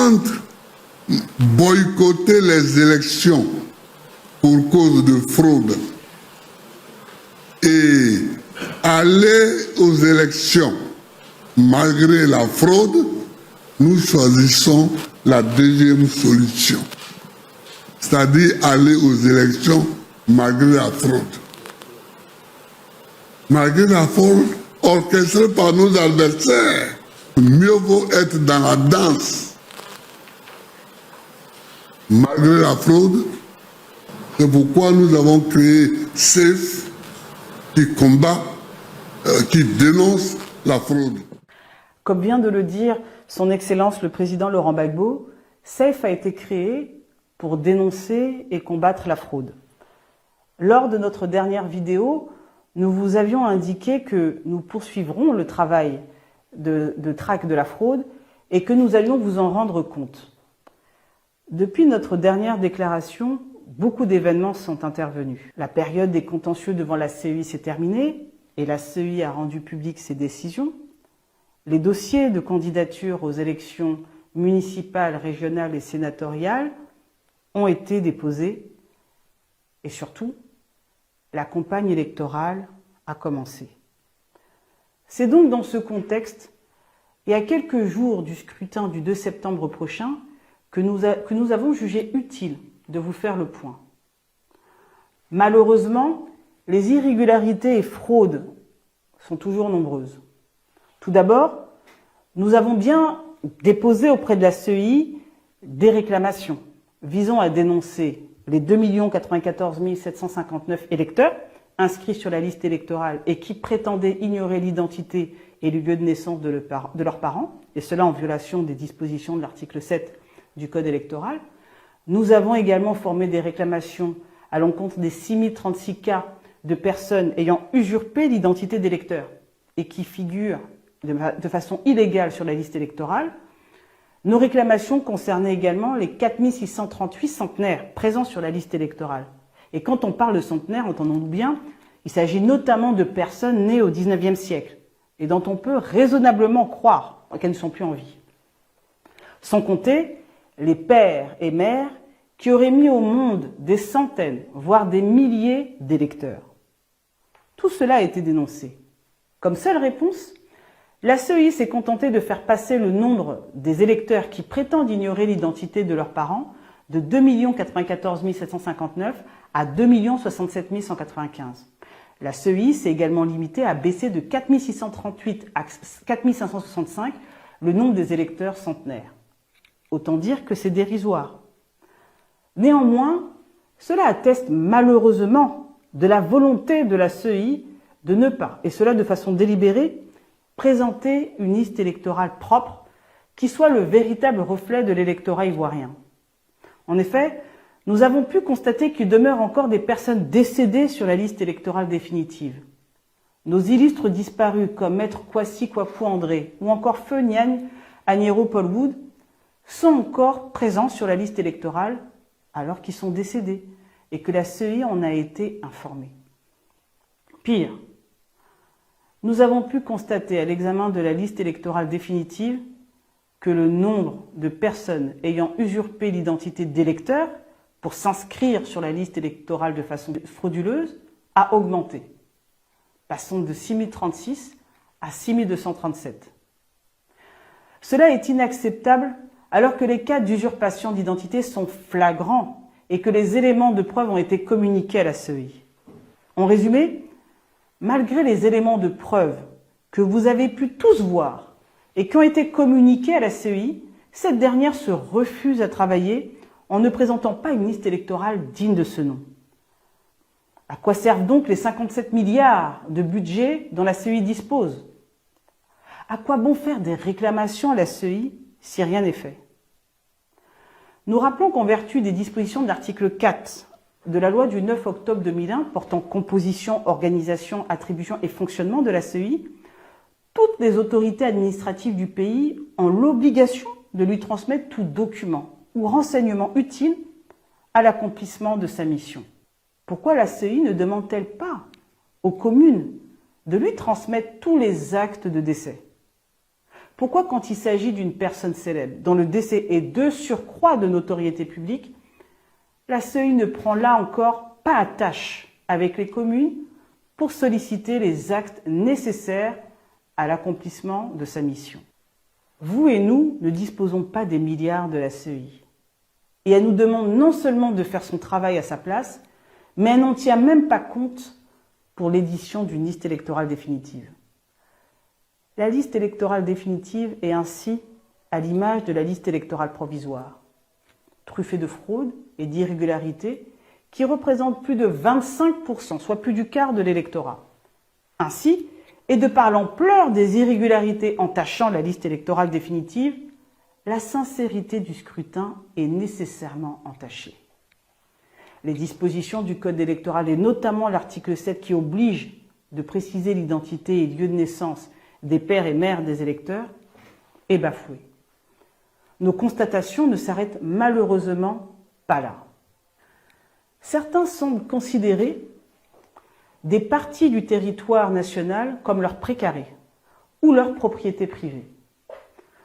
entre boycotter les élections pour cause de fraude et aller aux élections malgré la fraude, nous choisissons la deuxième solution, c'est-à-dire aller aux élections malgré la fraude. Malgré la fraude orchestrée par nos adversaires, mieux vaut être dans la danse. Malgré la fraude, c'est pourquoi nous avons créé SAFE qui combat, qui dénonce la fraude. Comme vient de le dire son Excellence le Président Laurent Gbagbo, SAFE a été créé pour dénoncer et combattre la fraude. Lors de notre dernière vidéo, nous vous avions indiqué que nous poursuivrons le travail de traque de la fraude et que nous allions vous en rendre compte. Depuis notre dernière déclaration, beaucoup d'événements sont intervenus. La période des contentieux devant la CEI s'est terminée et la CEI a rendu publiques ses décisions. Les dossiers de candidature aux élections municipales, régionales et sénatoriales ont été déposés et surtout, la campagne électorale a commencé. C'est donc dans ce contexte et à quelques jours du scrutin du 2 septembre prochain que nous avons jugé utile de vous faire le point. Malheureusement, les irrégularités et fraudes sont toujours nombreuses. Tout d'abord, nous avons bien déposé auprès de la CEI des réclamations visant à dénoncer les 2 94 759 électeurs inscrits sur la liste électorale et qui prétendaient ignorer l'identité et le lieu de naissance de leurs parents, et cela en violation des dispositions de l'article 7 du Code électoral. Nous avons également formé des réclamations à l'encontre des 6036 cas de personnes ayant usurpé l'identité d'électeurs et qui figurent de façon illégale sur la liste électorale. Nos réclamations concernaient également les 4638 centenaires présents sur la liste électorale. Et quand on parle de centenaires, entendons-nous bien, il s'agit notamment de personnes nées au XIXe siècle et dont on peut raisonnablement croire qu'elles ne sont plus en vie. Sans compter les pères et mères qui auraient mis au monde des centaines, voire des milliers d'électeurs. Tout cela a été dénoncé. Comme seule réponse, la CEI s'est contentée de faire passer le nombre des électeurs qui prétendent ignorer l'identité de leurs parents de 2 94 759 à 2 67 195. La CEI s'est également limitée à baisser de 4 638 à 4 565 le nombre des électeurs centenaires. Autant dire que c'est dérisoire. Néanmoins, cela atteste malheureusement de la volonté de la CEI de ne pas, et cela de façon délibérée, présenter une liste électorale propre qui soit le véritable reflet de l'électorat ivoirien. En effet, nous avons pu constater qu'il demeure encore des personnes décédées sur la liste électorale définitive. Nos illustres disparus comme Maître Kwasi Kwaku André ou encore Feu Niagne Agnero Paul Wood sont encore présents sur la liste électorale alors qu'ils sont décédés et que la CEI en a été informée. Pire, nous avons pu constater à l'examen de la liste électorale définitive que le nombre de personnes ayant usurpé l'identité d'électeurs pour s'inscrire sur la liste électorale de façon frauduleuse a augmenté, passant de 6036 à 6237. Cela est inacceptable alors que les cas d'usurpation d'identité sont flagrants et que les éléments de preuve ont été communiqués à la CEI. En résumé, malgré les éléments de preuve que vous avez pu tous voir et qui ont été communiqués à la CEI, cette dernière se refuse à travailler en ne présentant pas une liste électorale digne de ce nom. À quoi servent donc les 57 milliards de budget dont la CEI dispose? À quoi bon faire des réclamations à la CEI si rien n'est fait? Nous rappelons qu'en vertu des dispositions de l'article 4 de la loi du 9 octobre 2001 portant composition, organisation, attribution et fonctionnement de la CEI, toutes les autorités administratives du pays ont l'obligation de lui transmettre tout document ou renseignement utile à l'accomplissement de sa mission. Pourquoi la CEI ne demande-t-elle pas aux communes de lui transmettre tous les actes de décès? Pourquoi, quand il s'agit d'une personne célèbre, dont le décès est de surcroît de notoriété publique, la CEI ne prend là encore pas attache avec les communes pour solliciter les actes nécessaires à l'accomplissement de sa mission? Vous et nous ne disposons pas des milliards de la CEI. Et elle nous demande non seulement de faire son travail à sa place, mais elle n'en tient même pas compte pour l'édition d'une liste électorale définitive. La liste électorale définitive est ainsi à l'image de la liste électorale provisoire, truffée de fraude et d'irrégularités qui représentent plus de 25%, soit plus du quart de l'électorat. Ainsi, et de par l'ampleur des irrégularités entachant la liste électorale définitive, la sincérité du scrutin est nécessairement entachée. Les dispositions du Code électoral, et notamment l'article 7 qui oblige de préciser l'identité et lieu de naissance des pères et mères des électeurs, est bafouée. Nos constatations ne s'arrêtent malheureusement pas là. Certains semblent considérer des parties du territoire national comme leur précaré ou leur propriété privée,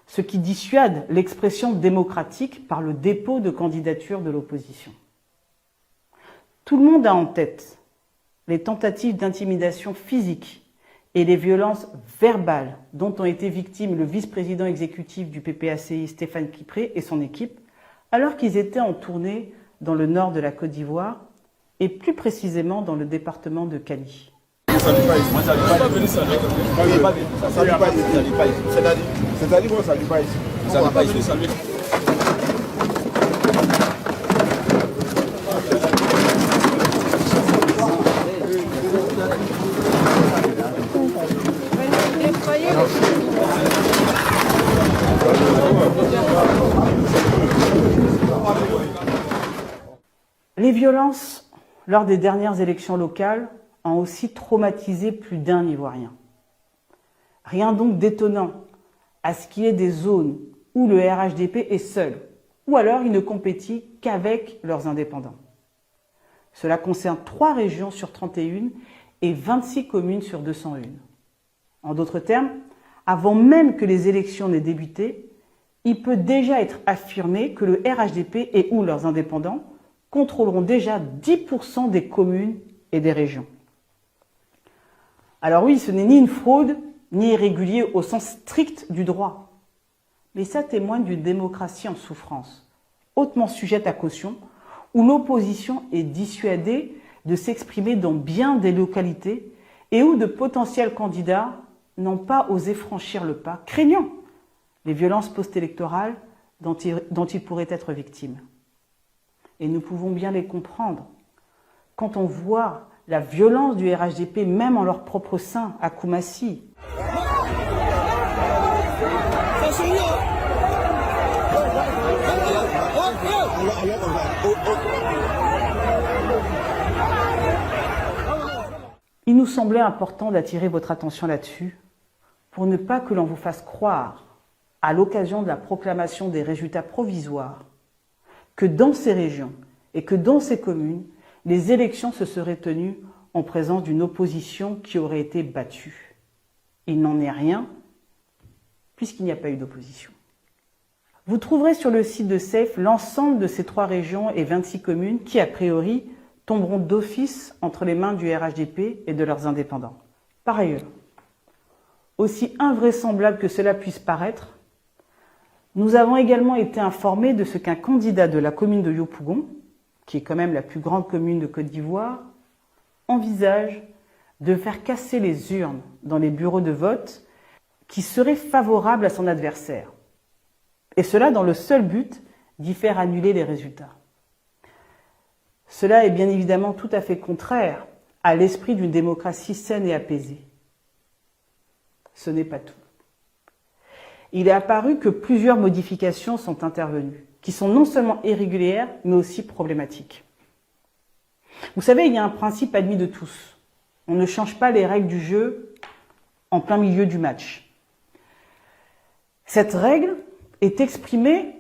ce qui dissuade l'expression démocratique par le dépôt de candidature de l'opposition. Tout le monde a en tête les tentatives d'intimidation physique et les violences verbales dont ont été victimes le vice-président exécutif du PPACI, Stéphane Kipré, et son équipe, alors qu'ils étaient en tournée dans le nord de la Côte d'Ivoire, et plus précisément dans le département de Cali. Les violences lors des dernières élections locales ont aussi traumatisé plus d'un Ivoirien. Rien donc d'étonnant à ce qu'il y ait des zones où le RHDP est seul, ou alors il ne compétit qu'avec leurs indépendants. Cela concerne 3 régions sur 31 et 26 communes sur 201. En d'autres termes, avant même que les élections n'aient débuté, il peut déjà être affirmé que le RHDP et ou leurs indépendants contrôleront déjà 10% des communes et des régions. Alors oui, ce n'est ni une fraude, ni irrégulier au sens strict du droit. Mais ça témoigne d'une démocratie en souffrance, hautement sujette à caution, où l'opposition est dissuadée de s'exprimer dans bien des localités et où de potentiels candidats n'ont pas osé franchir le pas, craignant les violences post-électorales dont ils pourraient être victimes. Et nous pouvons bien les comprendre. Quand on voit la violence du RHDP, même en leur propre sein, à Koumassi. Il nous semblait important d'attirer votre attention là-dessus, pour ne pas que l'on vous fasse croire, à l'occasion de la proclamation des résultats provisoires, que dans ces régions et que dans ces communes, les élections se seraient tenues en présence d'une opposition qui aurait été battue. Il n'en est rien, puisqu'il n'y a pas eu d'opposition. Vous trouverez sur le site de SAFE l'ensemble de ces 3 régions et 26 communes qui, a priori, tomberont d'office entre les mains du RHDP et de leurs indépendants. Par ailleurs, aussi invraisemblable que cela puisse paraître, nous avons également été informés de ce qu'un candidat de la commune de Yopougon, qui est quand même la plus grande commune de Côte d'Ivoire, envisage de faire casser les urnes dans les bureaux de vote qui seraient favorables à son adversaire. Et cela dans le seul but d'y faire annuler les résultats. Cela est bien évidemment tout à fait contraire à l'esprit d'une démocratie saine et apaisée. Ce n'est pas tout. Il est apparu que plusieurs modifications sont intervenues, qui sont non seulement irrégulières, mais aussi problématiques. Vous savez, il y a un principe admis de tous. On ne change pas les règles du jeu en plein milieu du match. Cette règle est exprimée,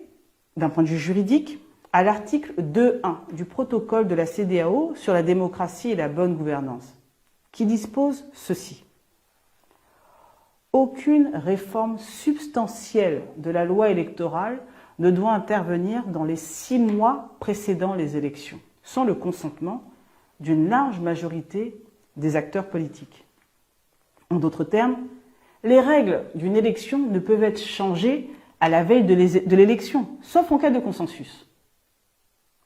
d'un point de vue juridique, à l'article 2.1 du protocole de la CEDEAO sur la démocratie et la bonne gouvernance, qui dispose ceci. aucune réforme substantielle de la loi électorale ne doit intervenir dans les 6 mois précédant les élections, sans le consentement d'une large majorité des acteurs politiques. En d'autres termes, les règles d'une élection ne peuvent être changées à la veille de l'élection, sauf en cas de consensus.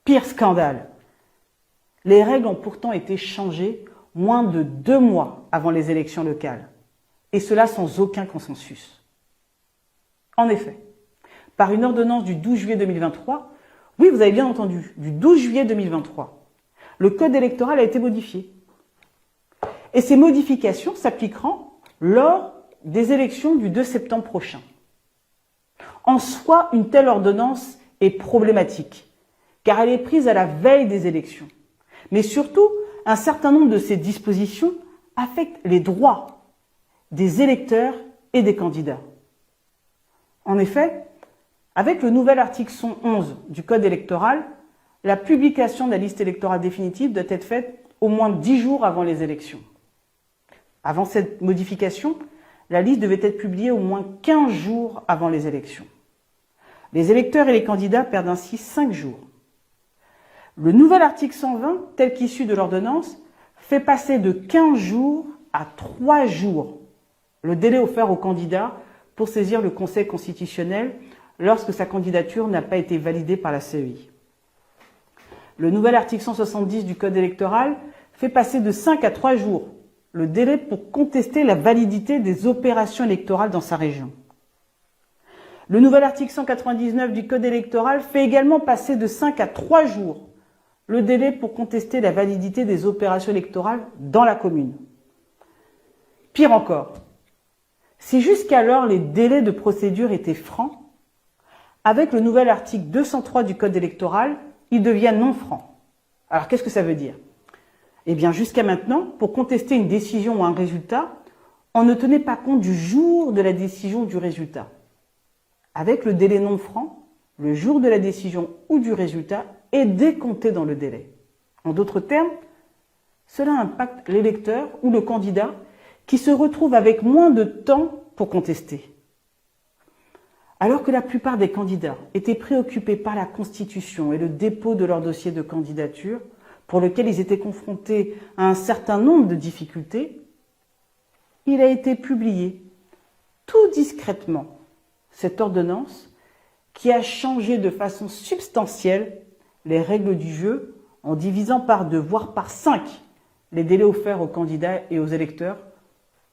Pire scandale, les règles ont pourtant été changées moins de 2 mois avant les élections locales, et cela sans aucun consensus. En effet, par une ordonnance du 12 juillet 2023, oui, vous avez bien entendu, du 12 juillet 2023, le code électoral a été modifié. Et ces modifications s'appliqueront lors des élections du 2 septembre prochain. En soi, une telle ordonnance est problématique, car elle est prise à la veille des élections. Mais surtout, un certain nombre de ces dispositions affectent les droits des électeurs et des candidats. En effet, avec le nouvel article 111 du Code électoral, la publication de la liste électorale définitive doit être faite au moins 10 jours avant les élections. Avant cette modification, la liste devait être publiée au moins 15 jours avant les élections. Les électeurs et les candidats perdent ainsi 5 jours. Le nouvel article 120, tel qu'issu de l'ordonnance, fait passer de 15 jours à 3 jours le délai offert aux candidats pour saisir le Conseil constitutionnel lorsque sa candidature n'a pas été validée par la CEI. Le nouvel article 170 du Code électoral fait passer de 5 à 3 jours le délai pour contester la validité des opérations électorales dans sa région. Le nouvel article 199 du Code électoral fait également passer de 5 à 3 jours le délai pour contester la validité des opérations électorales dans la commune. Pire encore, si jusqu'alors les délais de procédure étaient francs, avec le nouvel article 203 du Code électoral, ils deviennent non francs. Alors qu'est-ce que ça veut dire ? Eh bien, jusqu'à maintenant, pour contester une décision ou un résultat, on ne tenait pas compte du jour de la décision ou du résultat. Avec le délai non franc, le jour de la décision ou du résultat est décompté dans le délai. En d'autres termes, cela impacte l'électeur ou le candidat qui se retrouve avec moins de temps pour contester. Alors que la plupart des candidats étaient préoccupés par la constitution et le dépôt de leur dossier de candidature, pour lequel ils étaient confrontés à un certain nombre de difficultés, il a été publié tout discrètement cette ordonnance qui a changé de façon substantielle les règles du jeu en divisant par 2, voire par 5, les délais offerts aux candidats et aux électeurs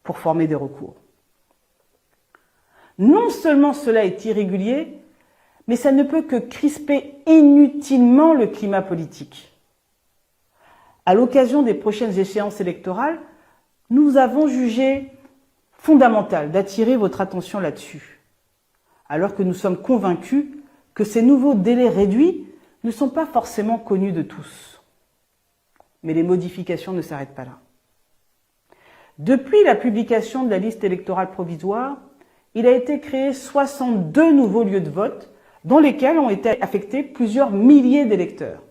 pour former des recours. Non seulement cela est irrégulier, mais ça ne peut que crisper inutilement le climat politique. À l'occasion des prochaines échéances électorales, nous avons jugé fondamental d'attirer votre attention là-dessus, alors que nous sommes convaincus que ces nouveaux délais réduits ne sont pas forcément connus de tous. Mais les modifications ne s'arrêtent pas là. Depuis la publication de la liste électorale provisoire, il a été créé 62 nouveaux lieux de vote dans lesquels ont été affectés plusieurs milliers d'électeurs.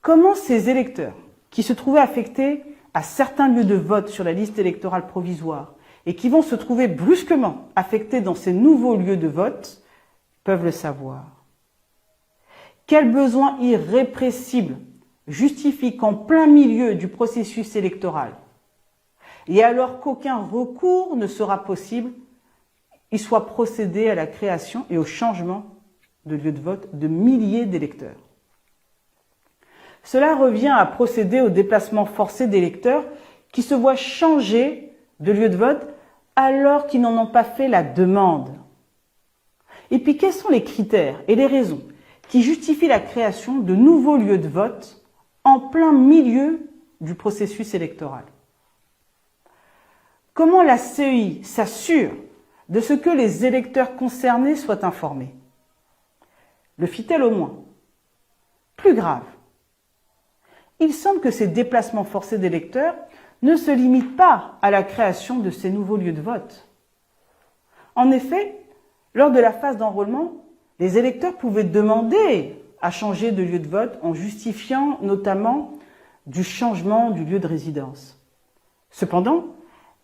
Comment ces électeurs, qui se trouvaient affectés à certains lieux de vote sur la liste électorale provisoire et qui vont se trouver brusquement affectés dans ces nouveaux lieux de vote, peuvent le savoir? Quel besoin irrépressible justifie qu'en plein milieu du processus électoral, et alors qu'aucun recours ne sera possible, il soit procédé à la création et au changement de lieux de vote de milliers d'électeurs? Cela revient à procéder au déplacement forcé d'électeurs qui se voient changer de lieu de vote alors qu'ils n'en ont pas fait la demande. Et puis, quels sont les critères et les raisons qui justifient la création de nouveaux lieux de vote en plein milieu du processus électoral? Comment la CEI s'assure de ce que les électeurs concernés soient informés? Le fit-elle au moins? Plus grave, il semble que ces déplacements forcés d'électeurs ne se limitent pas à la création de ces nouveaux lieux de vote. En effet, lors de la phase d'enrôlement, les électeurs pouvaient demander à changer de lieu de vote en justifiant notamment du changement du lieu de résidence. Cependant,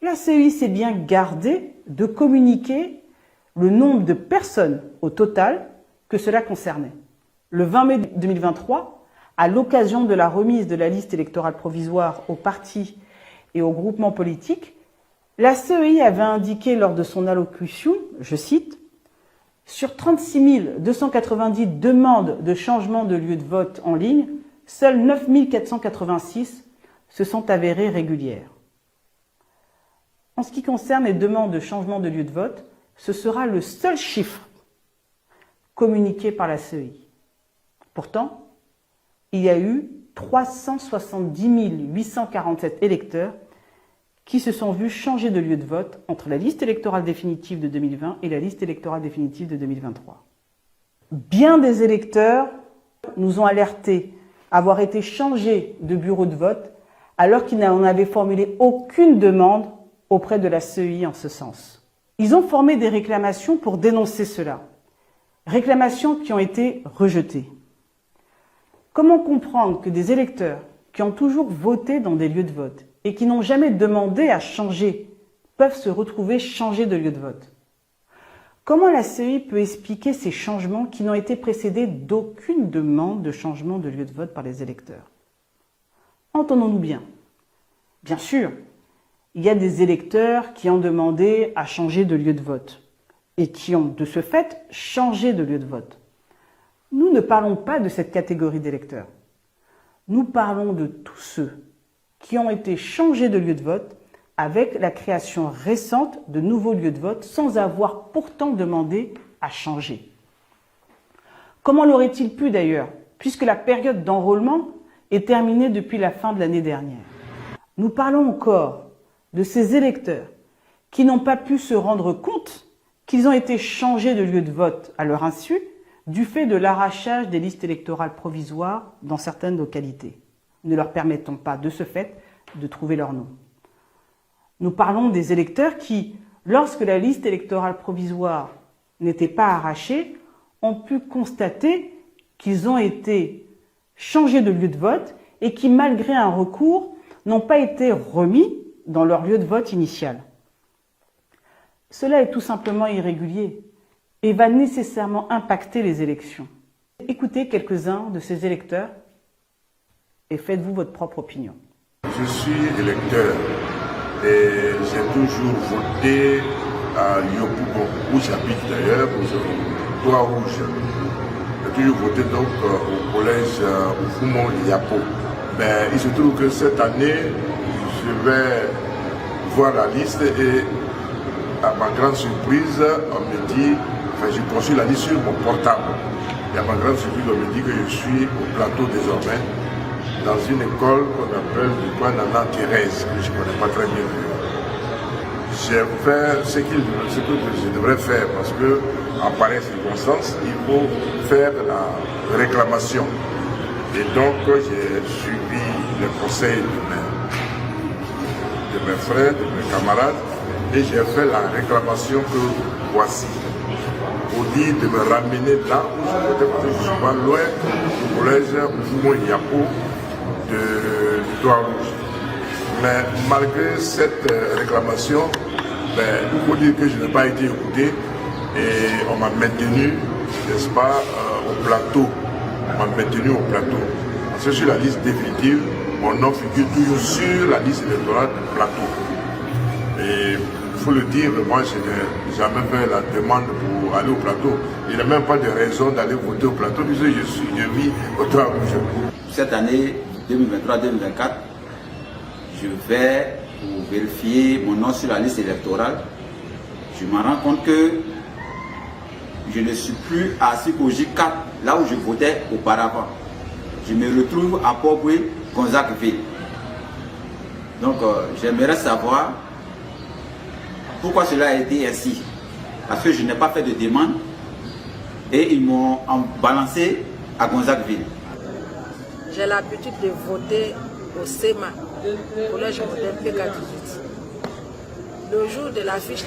La CEI s'est bien gardée de communiquer le nombre de personnes au total que cela concernait. Le 20 mai 2023, à l'occasion de la remise de la liste électorale provisoire aux partis et aux groupements politiques, la CEI avait indiqué lors de son allocution, je cite, « Sur 36 290 demandes de changement de lieu de vote en ligne, seules 9 486 se sont avérées régulières. » En ce qui concerne les demandes de changement de lieu de vote, ce sera le seul chiffre communiqué par la CEI. Pourtant, il y a eu 370 847 électeurs qui se sont vus changer de lieu de vote entre la liste électorale définitive de 2020 et la liste électorale définitive de 2023. Bien des électeurs nous ont alertés avoir été changés de bureau de vote alors qu'ils n'en avaient formulé aucune demande auprès de la CEI en ce sens. Ils ont formé des réclamations pour dénoncer cela. Réclamations qui ont été rejetées. Comment comprendre que des électeurs qui ont toujours voté dans des lieux de vote et qui n'ont jamais demandé à changer peuvent se retrouver changés de lieu de vote? Comment la CEI peut expliquer ces changements qui n'ont été précédés d'aucune demande de changement de lieu de vote par les électeurs? Entendons-nous bien. Bien sûr, il y a des électeurs qui ont demandé à changer de lieu de vote et qui ont, de ce fait, changé de lieu de vote. Nous ne parlons pas de cette catégorie d'électeurs. Nous parlons de tous ceux qui ont été changés de lieu de vote avec la création récente de nouveaux lieux de vote sans avoir pourtant demandé à changer. Comment l'aurait-il pu d'ailleurs, puisque la période d'enrôlement est terminée depuis la fin de l'année dernière? Nous parlons encore de ces électeurs qui n'ont pas pu se rendre compte qu'ils ont été changés de lieu de vote à leur insu du fait de l'arrachage des listes électorales provisoires dans certaines localités, ne leur permettant pas de ce fait de trouver leur nom. Nous parlons des électeurs qui, lorsque la liste électorale provisoire n'était pas arrachée, ont pu constater qu'ils ont été changés de lieu de vote et qui, malgré un recours, n'ont pas été remis dans leur lieu de vote initial. Cela est tout simplement irrégulier et va nécessairement impacter les élections. Écoutez quelques-uns de ces électeurs et faites-vous votre propre opinion. Je suis électeur et j'ai toujours voté à Yopougon, où j'habite d'ailleurs, au Toit Rouge. J'ai toujours voté donc au collège Oufoumo-Yapo. Mais il se trouve que cette année, je vais voir la liste et à ma grande surprise, on me dit, enfin je poursuis la liste sur mon portable. Et à ma grande surprise, on me dit que je suis au plateau désormais, dans une école qu'on appelle du point Nana Thérèse, que je ne connais pas très bien. J'ai fait ce que je devrais faire parce que, en pareille circonstance, il faut faire la réclamation. Et donc, j'ai suivi les conseils de mes frères, de mes camarades, et j'ai fait la réclamation que voici. Pour dire de me ramener là où je votais, parce que je suis pas loin du collège Oufoumo-Yapo du Toit Rouge. Mais malgré cette réclamation, il faut dire que je n'ai pas été écouté et on m'a maintenu, n'est-ce pas, au plateau. On m'a maintenu au plateau. Parce que sur la liste définitive, mon nom figure toujours sur la liste électorale du plateau. Et il faut le dire, moi je n'ai jamais fait la demande pour aller au plateau. Il n'y a même pas de raison d'aller voter au plateau puisque je vis au Toit Rouge. Cette année 2023-2024, je vais pour vérifier mon nom sur la liste électorale. Je me rends compte que je ne suis plus à Sikoji 4, là où je votais auparavant. Je me retrouve à Port-Boué, Gonzague-Ville. Donc j'aimerais savoir pourquoi cela a été ainsi. Parce que je n'ai pas fait de demande et ils m'ont balancé à Gonzague-Ville. J'ai l'habitude de voter au SEMA, collège moderne P418. Le jour de l'affiche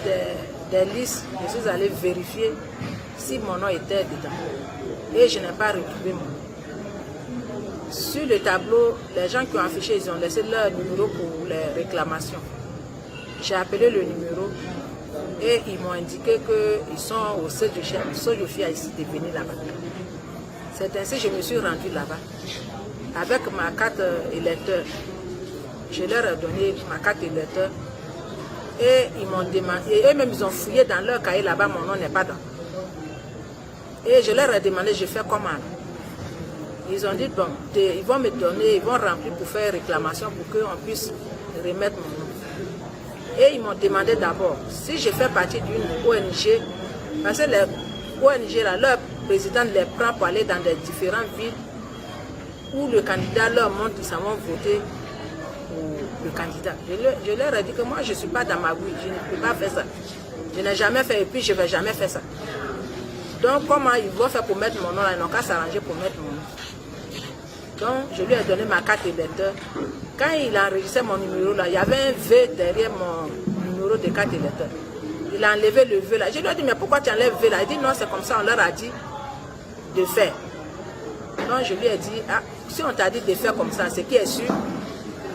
des listes, je suis allé vérifier si mon nom était dedans. Et je n'ai pas retrouvé mon nom. Sur le tableau, les gens qui ont affiché, ils ont laissé leur numéro pour les réclamations. J'ai appelé le numéro et ils m'ont indiqué qu'ils sont au siège de Sojofia ici de venir là-bas. C'est ainsi que je me suis rendu là-bas avec ma carte électeur. Je leur ai donné ma carte électeur et ils m'ont demandé, et eux-mêmes ils ont fouillé dans leur cahier là-bas, mon nom n'est pas dans. Et je leur ai demandé, je fais comment? Ils ont dit, bon, ils vont me donner, ils vont remplir pour faire réclamation pour qu'on puisse remettre mon nom. Et ils m'ont demandé d'abord si je fais partie d'une ONG, parce que les ONG, là, leur président les prend pour aller dans des différentes villes où le candidat leur montre qu'ils vont voter pour le candidat. Je leur ai dit que moi, je ne suis pas dans ma bouille, je ne peux pas faire ça. Je n'ai jamais fait et puis je ne vais jamais faire ça. Donc, comment ils vont faire pour mettre mon nom là? Ils n'ont qu'à s'arranger pour mettre mon nom. Donc, je lui ai donné ma carte électeur. Quand il a enregistré mon numéro là, il y avait un V derrière mon numéro de carte électeur. Il a enlevé le V là. Je lui ai dit, mais pourquoi tu enlèves V là? Il dit, non, c'est comme ça, on leur a dit de faire. Donc, je lui ai dit, ah, si on t'a dit de faire comme ça, ce qui est sûr,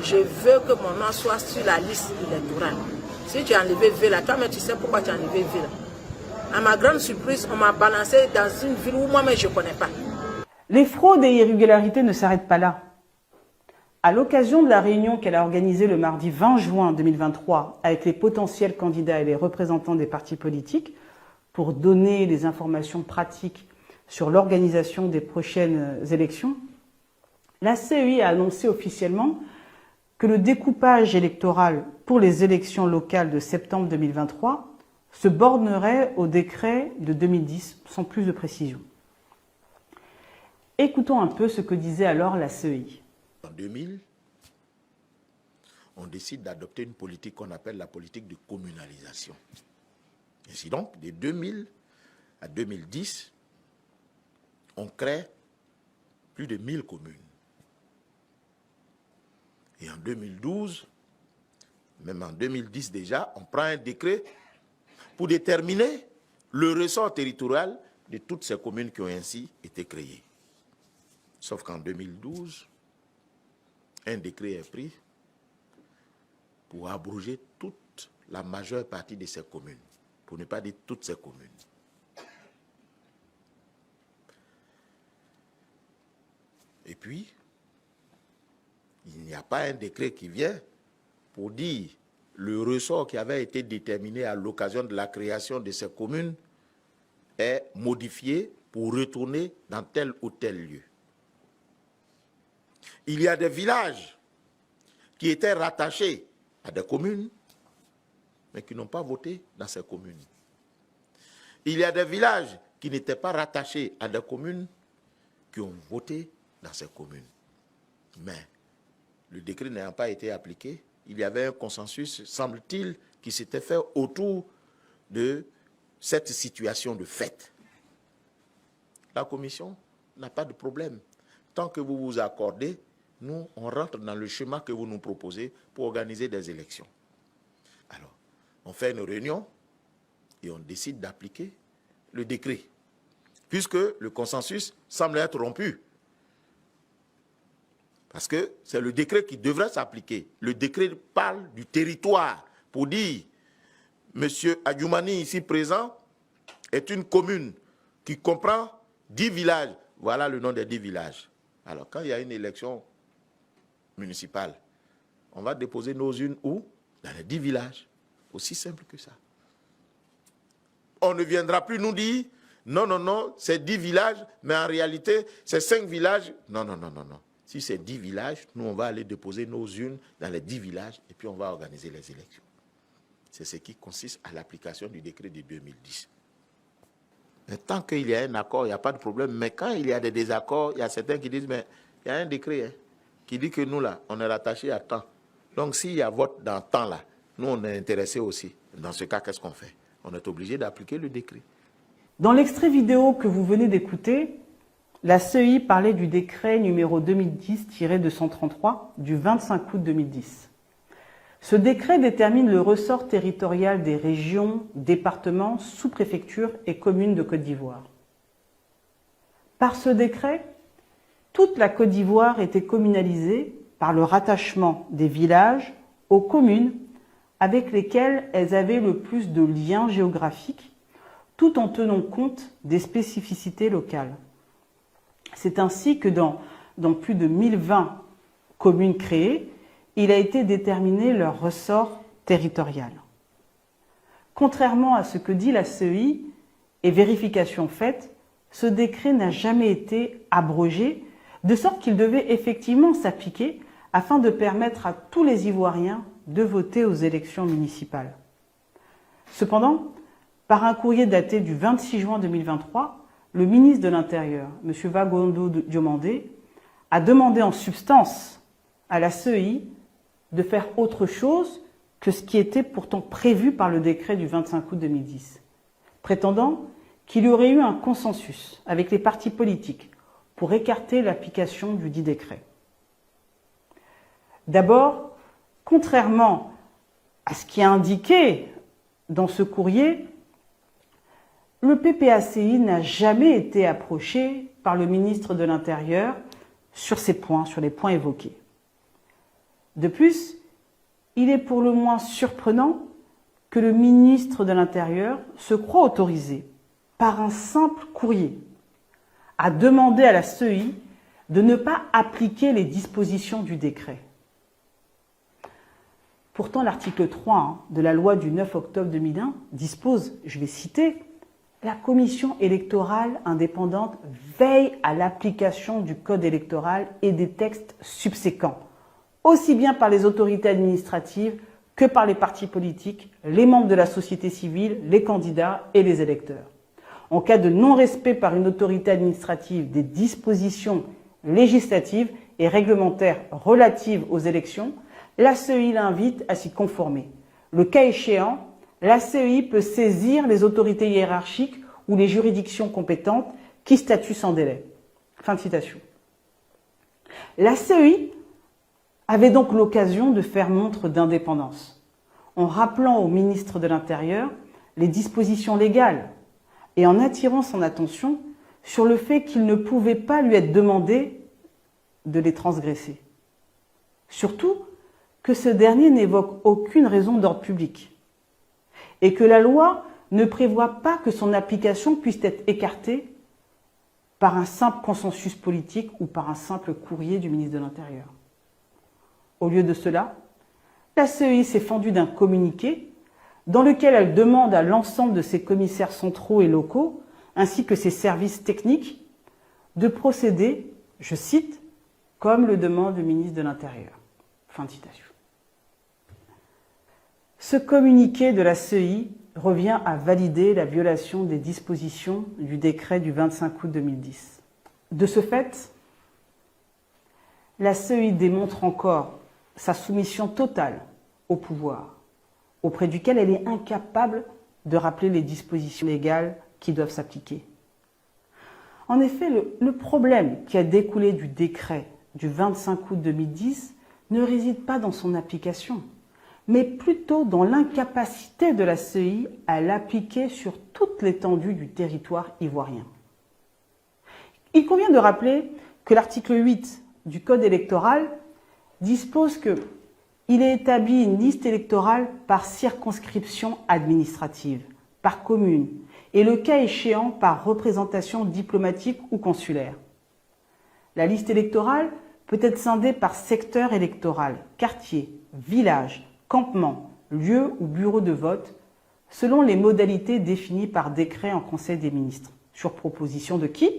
je veux que mon nom soit sur la liste électorale. Si tu as enlevé V là, toi-même tu sais pourquoi tu as enlevé V là. À ma grande surprise, on m'a balancé dans une ville où moi-même je ne connais pas. Les fraudes et irrégularités ne s'arrêtent pas là. À l'occasion de la réunion qu'elle a organisée le mardi 20 juin 2023 avec les potentiels candidats et les représentants des partis politiques pour donner des informations pratiques sur l'organisation des prochaines élections, la CEI a annoncé officiellement que le découpage électoral pour les élections locales de septembre 2023 se bornerait au décret de 2010 sans plus de précision. Écoutons un peu ce que disait alors la CEI. En 2000, on décide d'adopter une politique qu'on appelle la politique de communalisation. Ainsi donc, de 2000 à 2010, on crée plus de 1000 communes. Et en 2012, même en 2010 déjà, on prend un décret pour déterminer le ressort territorial de toutes ces communes qui ont ainsi été créées. Sauf qu'en 2012, un décret est pris pour abroger toute la majeure partie de ces communes, pour ne pas dire toutes ces communes. Et puis, il n'y a pas un décret qui vient pour dire le ressort qui avait été déterminé à l'occasion de la création de ces communes est modifié pour retourner dans tel ou tel lieu. Il y a des villages qui étaient rattachés à des communes, mais qui n'ont pas voté dans ces communes. Il y a des villages qui n'étaient pas rattachés à des communes, qui ont voté dans ces communes. Mais le décret n'ayant pas été appliqué, il y avait un consensus, semble-t-il, qui s'était fait autour de cette situation de fait. La commission n'a pas de problème. Tant que vous vous accordez, nous, on rentre dans le schéma que vous nous proposez pour organiser des élections. Alors, on fait une réunion et on décide d'appliquer le décret, puisque le consensus semble être rompu. Parce que c'est le décret qui devrait s'appliquer. Le décret parle du territoire pour dire, M. Adjoumani, ici présent, est une commune qui comprend 10 villages. Voilà le nom des 10 villages. Alors, quand il y a une élection municipale, on va déposer nos urnes où? Dans les 10 villages. Aussi simple que ça. On ne viendra plus nous dire, non, non, non, c'est 10 villages, mais en réalité, c'est 5 villages. Non, non, non, non, non. Si c'est 10 villages, nous, on va aller déposer nos urnes dans les 10 villages et puis on va organiser les élections. C'est ce qui consiste à l'application du décret de 2010. Mais tant qu'il y a un accord, il n'y a pas de problème. Mais quand il y a des désaccords, il y a certains qui disent, mais il y a un décret qui dit que nous, là, on est rattachés à temps. Donc, s'il y a vote dans temps, là, nous, on est intéressés aussi. Dans ce cas, qu'est-ce qu'on fait? On est obligé d'appliquer le décret. Dans l'extrait vidéo que vous venez d'écouter, la CEI parlait du décret numéro 2010-233 du 25 août 2010. Ce décret détermine le ressort territorial des régions, départements, sous-préfectures et communes de Côte d'Ivoire. Par ce décret, toute la Côte d'Ivoire était communalisée par le rattachement des villages aux communes avec lesquelles elles avaient le plus de liens géographiques, tout en tenant compte des spécificités locales. C'est ainsi que dans plus de 1020 communes créées, il a été déterminé leur ressort territorial. Contrairement à ce que dit la CEI, et vérification faite, ce décret n'a jamais été abrogé, de sorte qu'il devait effectivement s'appliquer afin de permettre à tous les Ivoiriens de voter aux élections municipales. Cependant, par un courrier daté du 26 juin 2023, le ministre de l'Intérieur, M. Vagondo Diomandé, a demandé en substance à la CEI de faire autre chose que ce qui était pourtant prévu par le décret du 25 août 2010, prétendant qu'il y aurait eu un consensus avec les partis politiques pour écarter l'application du dit décret. D'abord, contrairement à ce qui est indiqué dans ce courrier, le PPACI n'a jamais été approché par le ministre de l'Intérieur sur ces points, sur les points évoqués. De plus, il est pour le moins surprenant que le ministre de l'Intérieur se croit autorisé, par un simple courrier, à demander à la CEI de ne pas appliquer les dispositions du décret. Pourtant, l'article 3 de la loi du 9 octobre 2001 dispose, je vais citer, « La commission électorale indépendante veille à l'application du code électoral et des textes subséquents, aussi bien par les autorités administratives que par les partis politiques, les membres de la société civile, les candidats et les électeurs. En cas de non-respect par une autorité administrative des dispositions législatives et réglementaires relatives aux élections, la CEI l'invite à s'y conformer. Le cas échéant, la CEI peut saisir les autorités hiérarchiques ou les juridictions compétentes qui statuent sans délai. » Fin de citation. La CEI avait donc l'occasion de faire montre d'indépendance, en rappelant au ministre de l'Intérieur les dispositions légales et en attirant son attention sur le fait qu'il ne pouvait pas lui être demandé de les transgresser. Surtout que ce dernier n'évoque aucune raison d'ordre public et que la loi ne prévoit pas que son application puisse être écartée par un simple consensus politique ou par un simple courrier du ministre de l'Intérieur. Au lieu de cela, la CEI s'est fendue d'un communiqué dans lequel elle demande à l'ensemble de ses commissaires centraux et locaux, ainsi que ses services techniques, de procéder, je cite, « comme le demande le ministre de l'Intérieur ». Fin de citation. Ce communiqué de la CEI revient à valider la violation des dispositions du décret du 25 août 2010. De ce fait, la CEI démontre encore sa soumission totale au pouvoir, auprès duquel elle est incapable de rappeler les dispositions légales qui doivent s'appliquer. En effet, le problème qui a découlé du décret du 25 août 2010 ne réside pas dans son application, mais plutôt dans l'incapacité de la CEI à l'appliquer sur toute l'étendue du territoire ivoirien. Il convient de rappeler que l'article 8 du Code électoral dispose qu'il est établi une liste électorale par circonscription administrative, par commune, et le cas échéant par représentation diplomatique ou consulaire. La liste électorale peut être scindée par secteur électoral, quartier, village, campement, lieu ou bureau de vote, selon les modalités définies par décret en Conseil des ministres. Sur proposition de qui ?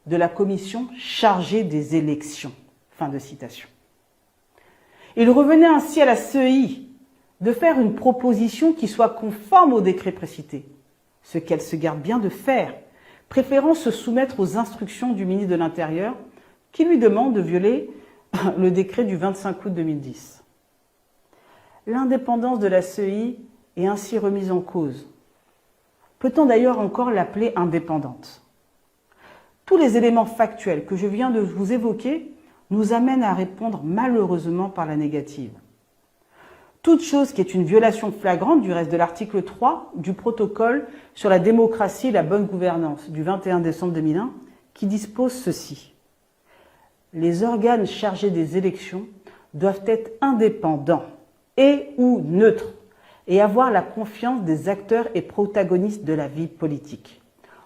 De la commission chargée des élections. Fin de citation. Il revenait ainsi à la CEI de faire une proposition qui soit conforme au décret précité, ce qu'elle se garde bien de faire, préférant se soumettre aux instructions du ministre de l'Intérieur qui lui demande de violer le décret du 25 août 2010. L'indépendance de la CEI est ainsi remise en cause. Peut-on d'ailleurs encore l'appeler indépendante ? Tous les éléments factuels que je viens de vous évoquer nous amènent à répondre malheureusement par la négative. Toute chose qui est une violation flagrante du reste de l'article 3 du protocole sur la démocratie et la bonne gouvernance du 21 décembre 2001 qui dispose ceci. Les organes chargés des élections doivent être indépendants et ou neutre et avoir la confiance des acteurs et protagonistes de la vie politique.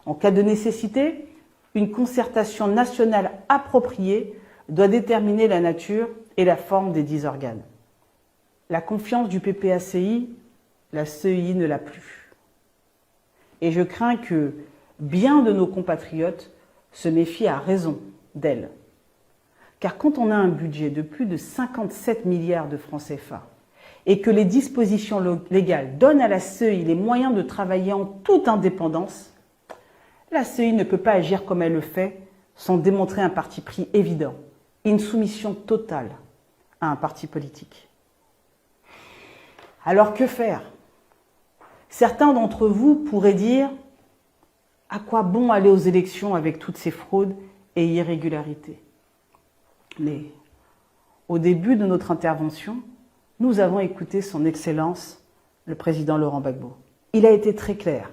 En cas de nécessité, une concertation nationale appropriée doit déterminer la nature et la forme des 10 organes. La confiance du PPACI, la CEI ne l'a plus. Et je crains que bien de nos compatriotes se méfient à raison d'elle. Car quand on a un budget de plus de 57 milliards de francs CFA et que les dispositions légales donnent à la CEI les moyens de travailler en toute indépendance, la CEI ne peut pas agir comme elle le fait sans démontrer un parti pris évident, une soumission totale à un parti politique. Alors que faire? Certains d'entre vous pourraient dire « À quoi bon aller aux élections avec toutes ces fraudes et irrégularités ?» Mais au début de notre intervention, nous avons écouté son Excellence, le président Laurent Gbagbo. Il a été très clair.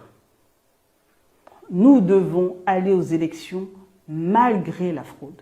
Nous devons aller aux élections malgré la fraude.